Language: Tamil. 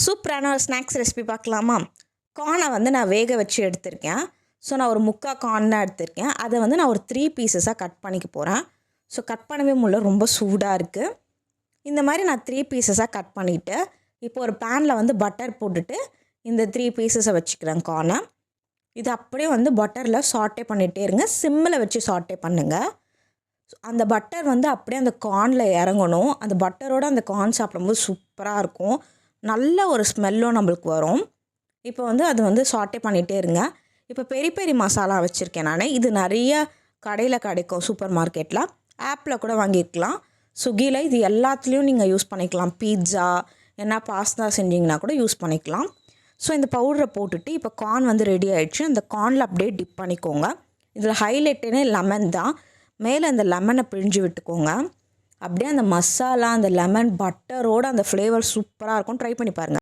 சூப்பரான ஒரு ஸ்நாக்ஸ் ரெசிபி பார்க்கலாமா? கார்னை வந்து நான் வேக வச்சு எடுத்திருக்கேன். ஸோ நான் ஒரு முக்கால் கார்ன் தான் எடுத்திருக்கேன். அதை வந்து நான் ஒரு 3 பீசஸாக கட் பண்ணிக்க போகிறேன். ஸோ கட் பண்ணவே முடியல, ரொம்ப சூடாக இருக்குது. இந்த மாதிரி நான் 3 பீசஸாக கட் பண்ணிவிட்டு இப்போ ஒரு பேனில் வந்து பட்டர் போட்டுட்டு இந்த 3 பீசஸை வச்சுக்கிறேன் கார்னை. இது அப்படியே வந்து பட்டரில் சாட்டே பண்ணிகிட்டே இருங்க. சிம்மில் வச்சு சாட்டே பண்ணுங்கள். அந்த பட்டர் வந்து அப்படியே அந்த கார்னில் இறங்கணும். அந்த பட்டரோடு அந்த கார்ன் சாப்பிடும்போது சூப்பராக இருக்கும். நல்ல ஒரு ஸ்மெல்லும் நம்மளுக்கு வரும். இப்போ வந்து அது வந்து சாட்டே பண்ணிகிட்டே இருங்க. இப்போ பெரி பெரி மசாலா வச்சுருக்கேன் நான். இது நிறைய கடையில் கிடைக்கும், சூப்பர் மார்க்கெட்டில், ஆப்பில் கூட வாங்கிக்கலாம், ஸ்விக்கியில். இது எல்லாத்துலேயும் நீங்கள் யூஸ் பண்ணிக்கலாம். பீட்சா என்ன பாஸ்தா செஞ்சிங்கன்னா கூட யூஸ் பண்ணிக்கலாம். ஸோ இந்த பவுடரை போட்டுட்டு இப்போ கார்ன் வந்து ரெடி ஆகிடுச்சு. அந்த கார்னில் அப்படியே டிப் பண்ணிக்கோங்க. இதில் ஹைலைட்டுன்னு லெமன் தான். மேலே அந்த லெமனை பிழிஞ்சு விட்டுக்கோங்க. அப்படியே அந்த மசாலா, அந்த லெமன், பட்டரோடு அந்த ஃப்ளேவர் சூப்பராக இருக்கும். ட்ரை பண்ணி பாருங்கள்.